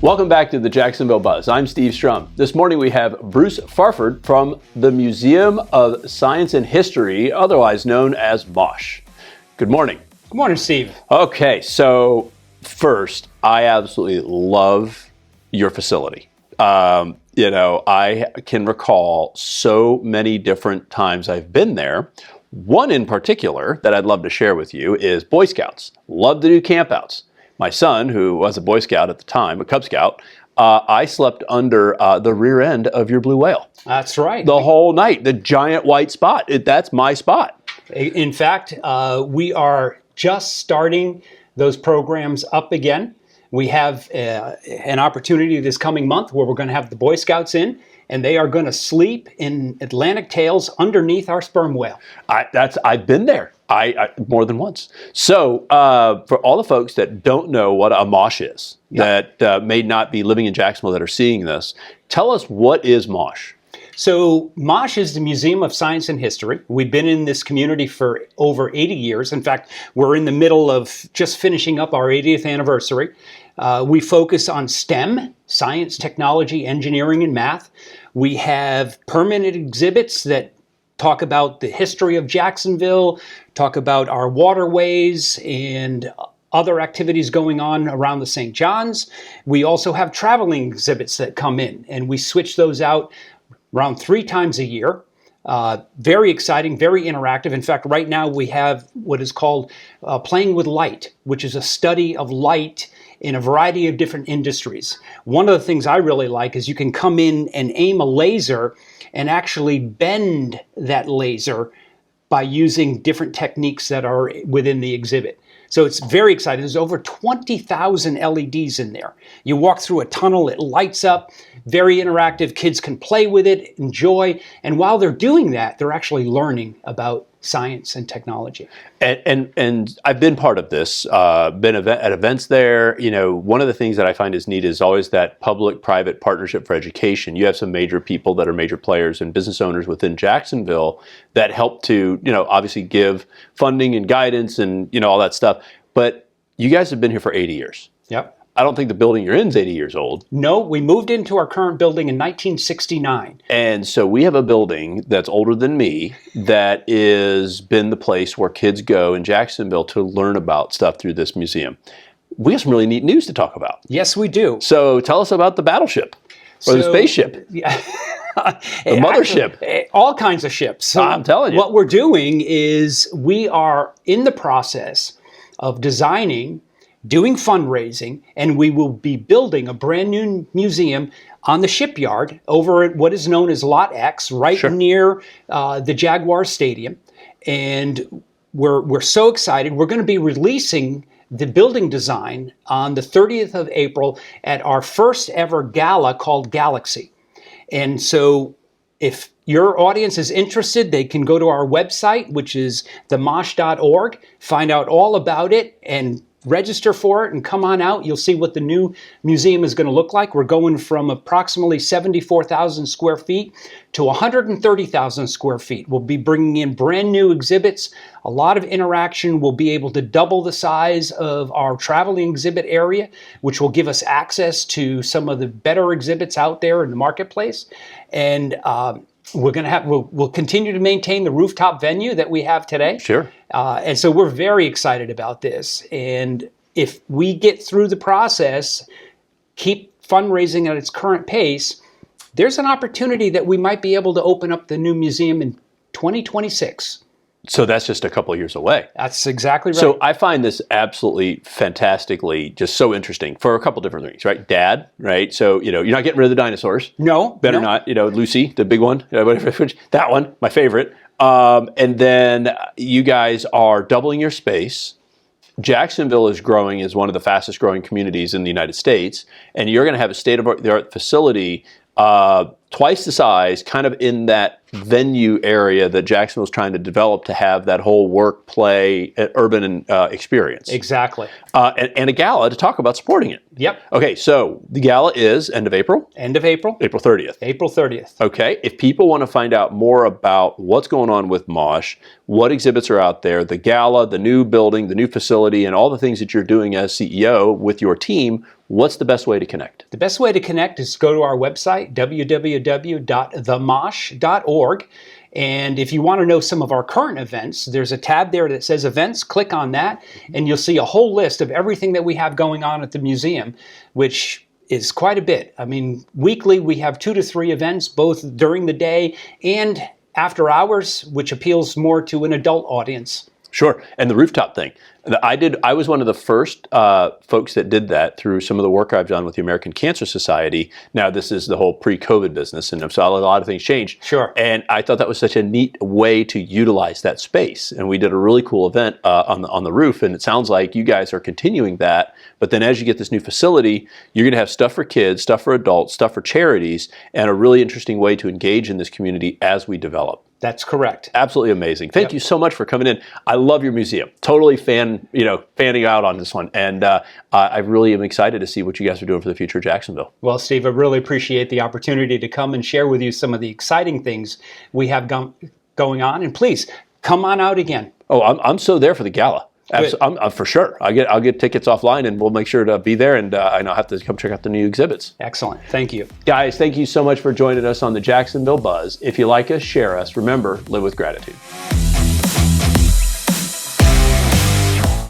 Welcome back to the Jacksonville Buzz. I'm Steve Strum. This morning we have Bruce Fafard from the Museum of Science and History, otherwise known as MOSH. Good morning. Good morning, Steve. Okay, so first, I absolutely love your facility. I can recall so many different times I've been there. One in particular that I'd love to share with you is Boy Scouts. Love to do campouts. My son, who was a Boy Scout at the time, a Cub Scout, I slept under the rear end of your blue whale. That's right. The whole night, the giant white spot. That's my spot. In fact, we are just starting those programs up again. We have an opportunity this coming month where we're going to have the Boy Scouts in, and they are going to sleep in Atlantic tails underneath our sperm whale. I've been there. I more than once. So for all the folks that don't know what a MOSH is, that may not be living in Jacksonville that are seeing this, tell us, what is MOSH? So MOSH is the Museum of Science and History. We've been in this community for over 80 years. In fact, we're in the middle of just finishing up our 80th anniversary. We focus on STEM, science, technology, engineering, and math. We have permanent exhibits that talk about the history of Jacksonville, talk about our waterways and other activities going on around the St. John's. We also have traveling exhibits that come in, and we switch those out around 3 times a year. Very exciting, very interactive. In fact, right now we have what is called Playing with Light, which is a study of light in a variety of different industries. One of the things I really like is you can come in and aim a laser and actually bend that laser by using different techniques that are within the exhibit. So it's very exciting. There's over 20,000 LEDs in there. You walk through a tunnel, it lights up, very interactive. Kids can play with it, enjoy. And while they're doing that, they're actually learning about science and technology. And I've been part of this, been at events there. You know, one of the things that I find is neat is always that public-private partnership for education. You have some major people that are major players and business owners within Jacksonville that help to, obviously give funding and guidance and, all that stuff. But you guys have been here for 80 years. Yep. I don't think the building you're in is 80 years old. No, we moved into our current building in 1969. And so we have a building that's older than me that has been the place where kids go in Jacksonville to learn about stuff through this museum. We have some really neat news to talk about. Yes, we do. So tell us about the battleship or the spaceship. Yeah. The mothership. Actually, all kinds of ships. So I'm telling you. What we're doing is we are in the process of designing, doing fundraising, and we will be building a brand new museum on the shipyard over at what is known as Lot X, right near the Jaguar Stadium. And we're so excited. We're going to be releasing the building design on the 30th of April at our first ever gala called Galaxy. And so if your audience is interested, they can go to our website, which is themosh.org, find out all about it, and register for it and come on out. You'll see what the new museum is going to look like. We're going from approximately 74,000 square feet to 130,000 square feet. We'll be bringing in brand new exhibits, a lot of interaction. We'll be able to double the size of our traveling exhibit area, which will give us access to some of the better exhibits out there in the marketplace. And we'll continue to maintain the rooftop venue that we have today. Sure. And so we're very excited about this. And if we get through the process, keep fundraising at its current pace, there's an opportunity that we might be able to open up the new museum in 2026. So that's just a couple of years away. That's exactly right. So I find this absolutely fantastically just so interesting for a couple different things, right? Dad, right? So, you're not getting rid of the dinosaurs. No. Better not. Lucy, the big one, whatever, that one, my favorite. And then you guys are doubling your space. Jacksonville is growing as one of the fastest growing communities in the United States. And you're going to have a state-of-the-art facility twice the size, kind of in that venue area that Jacksonville's trying to develop to have that whole work, play, urban experience. Exactly. And a gala to talk about supporting it. Yep. Okay, so the gala is end of April? End of April. April 30th. April 30th. Okay, if people want to find out more about what's going on with MOSH, what exhibits are out there, the gala, the new building, the new facility, and all the things that you're doing as CEO with your team, what's the best way to connect? The best way to connect is to go to our website, www.themosh.org. And if you want to know some of our current events, there's a tab there that says events. Click on that, and you'll see a whole list of everything that we have going on at the museum, which is quite a bit. I mean, weekly we have 2 to 3 events, both during the day and after hours, which appeals more to an adult audience. Sure, and the rooftop thing. I was one of the first folks that did that through some of the work I've done with the American Cancer Society. Now, this is the whole pre-COVID business, and so a lot of things changed. Sure. And I thought that was such a neat way to utilize that space. And we did a really cool event on the roof, and it sounds like you guys are continuing that. But then as you get this new facility, you're going to have stuff for kids, stuff for adults, stuff for charities, and a really interesting way to engage in this community as we develop. That's correct. Absolutely amazing. Thank you so much for coming in. I love your museum. Totally fanning out on this one. And I really am excited to see what you guys are doing for the future of Jacksonville. Well, Steve, I really appreciate the opportunity to come and share with you some of the exciting things we have going on. And please, come on out again. Oh, I'm so there for the gala. For sure. I'll get tickets offline, and we'll make sure to be there, and I'll have to come check out the new exhibits. Excellent. Thank you. Guys, thank you so much for joining us on the Jacksonville Buzz. If you like us, share us. Remember, live with gratitude.